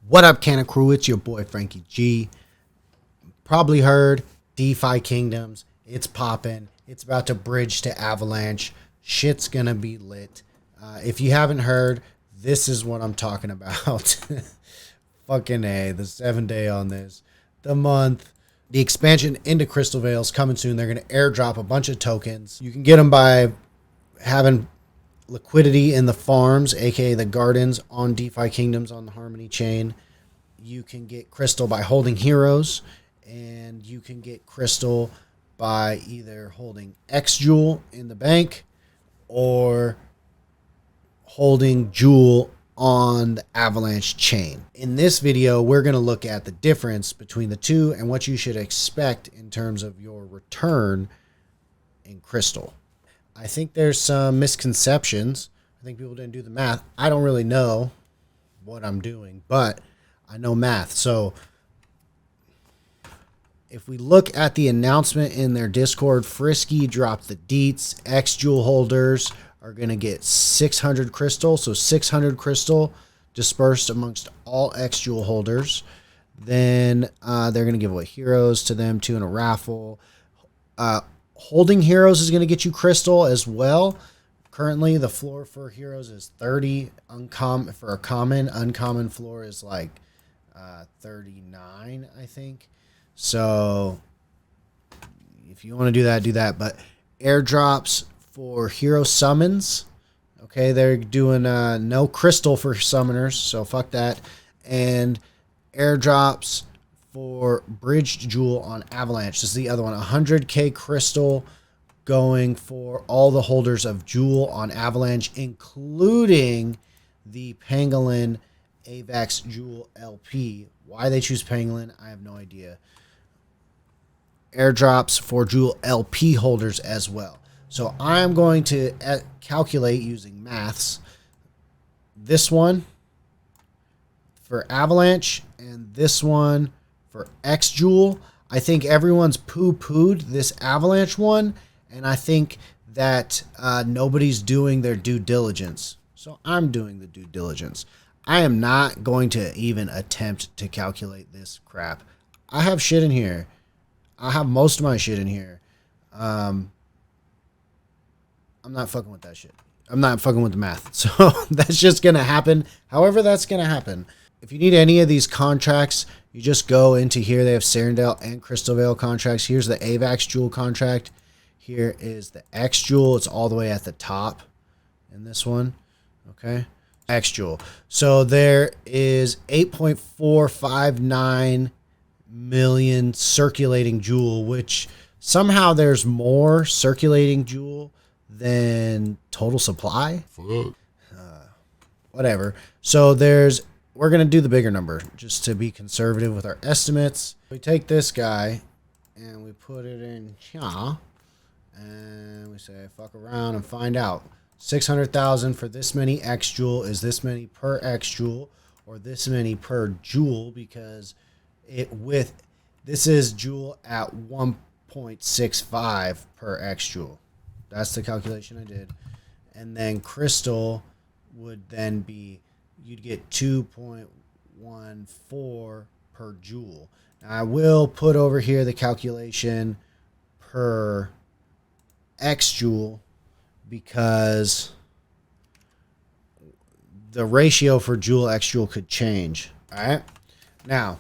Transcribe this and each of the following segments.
What up, Canna Crew? It's your boy Frankie G. Probably heard DeFi Kingdoms. It's popping. It's about to bridge to Avalanche. Shit's gonna be lit. If you haven't heard, this is what I'm talking about. Fucking A, the 7-day on this. The month. The expansion into Crystal Vale's coming soon. They're gonna airdrop a bunch of tokens. You can get them by having liquidity in the farms, aka the gardens, on DeFi Kingdoms on the Harmony chain. You can get crystal by holding heroes, and you can get crystal by either holding xJewel in the bank or holding Jewel on the Avalanche chain. In this video, we're going to look at the difference between the two and what you should expect in terms of your return in crystal. I think there's some misconceptions. I think people didn't do the math. I don't really know what I'm doing, but I know math. So if we look at the announcement in their Discord, Frisky dropped the deets. xJewel holders are going to get 600 crystal. So 600 crystal dispersed amongst all xJewel holders. Then they're going to give away heroes to them too in a raffle. Holding heroes is going to get you crystal as well. Currently, the floor for heroes is 30. Uncommon for a common. Uncommon floor is like 39, I think. So if you want to do that, do that. But airdrops for hero summons. Okay, they're doing no crystal for summoners, so fuck that. And airdrops for bridged jewel on Avalanche. This is the other one. 100k crystal going for all the holders of jewel on Avalanche, including the Pangolin AVAX Jewel LP. Why they choose Pangolin, I have no idea. Airdrops for Jewel LP holders as well. So I'm going to calculate using maths. This one for Avalanche and this one for xJewel. I think everyone's poo-pooed this Avalanche one, and I think that nobody's doing their due diligence. So I'm doing the due diligence. I am not going to even attempt to calculate this crap. I have shit in here. I have most of my shit in here. I'm not fucking with that shit. I'm not fucking with the math. So that's just going to happen. However that's going to happen. If you need any of these contracts, you just go into here. They have Serendale and Crystal Vale contracts. Here's the AVAX Jewel contract. Here is the xJewel. It's all the way at the top in this one. Okay. xJewel. So there is 8.459 million circulating jewel, which somehow there's more circulating jewel than total supply. Whatever. So we're going to do the bigger number just to be conservative with our estimates. We take this guy and we put it in here and we say fuck around and find out. 600,000 for this many xJewel is this many per xJewel or this many per jewel, because this is jewel at 1.65 per xJewel. That's the calculation I did. And then crystal would then be, you'd get 2.14 per jewel. Now I will put over here the calculation per xJewel, because the ratio for jewel xJewel could change. All right. Now,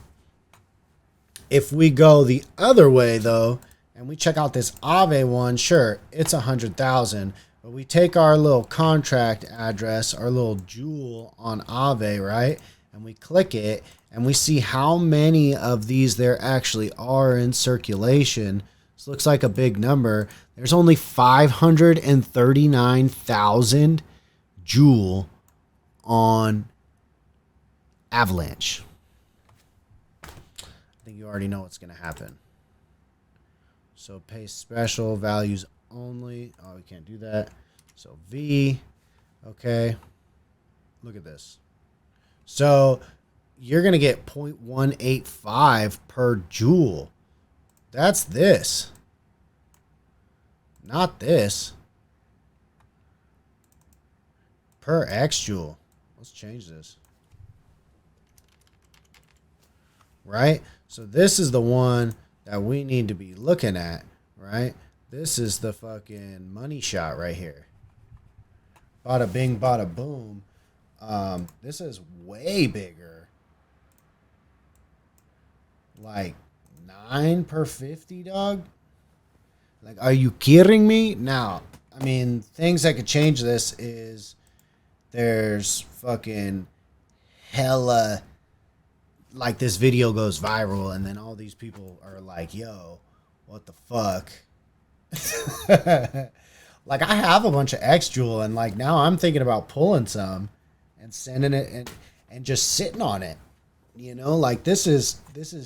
if we go the other way though, and we check out this Aave one, sure, it's 100,000, but we take our little contract address, our little jewel on Aave, right? And we click it and we see how many of these there actually are in circulation. This looks like a big number. There's only 539,000 jewel on Avalanche. I think you already know what's going to happen. So pay special values only. Oh, we can't do that. So V. Okay. Look at this. So you're going to get 0.185 per jewel. That's this. Not this. Per xJewel. Let's change this. right? So this is the one that we need to be looking at, right? This is the fucking money shot right here. Bada bing, bada boom. This is way bigger. Like 9 per 50, dog. Like, are you kidding me? Now, I mean, things that could change this is there's fucking hella, like, this video goes viral and then all these people are like, yo, what the fuck? Like, I have a bunch of xJewel and like now I'm thinking about pulling some and sending it and just sitting on it. You know, like this is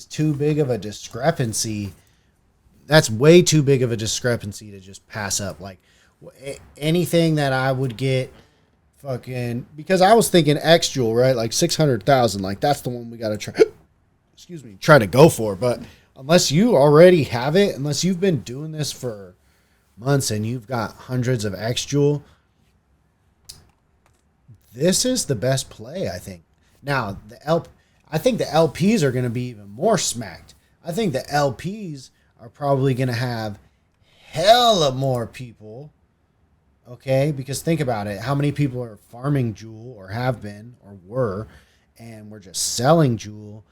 too big of a discrepancy. That's way too big of a discrepancy to just pass up. Like anything that I would get fucking, because I was thinking xJewel, right? Like 600,000, like that's the one we got to try. Excuse me, try to go for. But unless you already have it, unless you've been doing this for months and you've got hundreds of xJewel, this is the best play, I think. Now, I think the LPs are going to be even more smacked. I think the LPs are probably going to have hella more people, okay? Because think about it. How many people are farming Jewel or have been or were, and we're just selling Jewel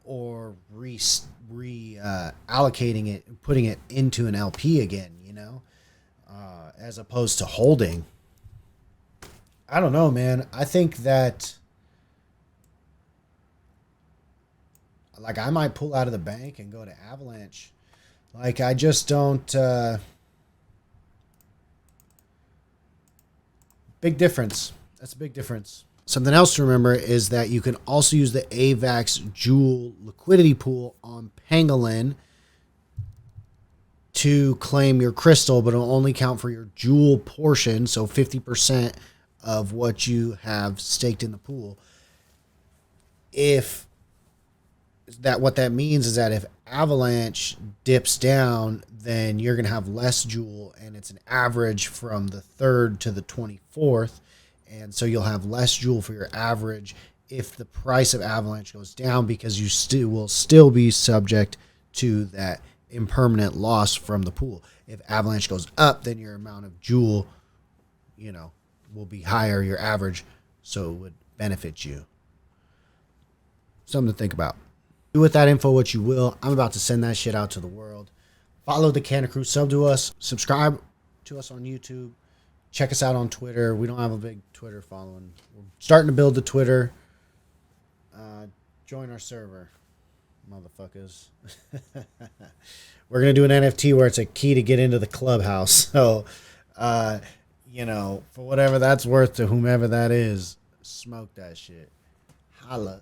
or allocating it and putting it into an LP again, you know, as opposed to holding. I don't know, man. I think that, like, I might pull out of the bank and go to Avalanche. Like, I just don't. Big difference. That's a big difference. Something else to remember is that you can also use the AVAX Jewel liquidity pool on Pangolin to claim your crystal, but it'll only count for your Jewel portion, so 50% of what you have staked in the pool. What that means is that if Avalanche dips down, then you're going to have less Jewel, and it's an average from the 3rd to the 24th. And so you'll have less Jewel for your average if the price of Avalanche goes down, because you will still be subject to that impermanent loss from the pool. If Avalanche goes up, then your amount of Jewel, you know, will be higher, your average, so it would benefit you. Something to think about. Do with that info what you will. I'm about to send that shit out to the world. Follow the Canada Crew, sub to us, subscribe to us on YouTube. Check us out on Twitter. We don't have a big Twitter following. We're starting to build the Twitter. Join our server, motherfuckers. We're going to do an NFT where it's a key to get into the clubhouse. So, you know, for whatever that's worth to whomever that is, smoke that shit. Holla.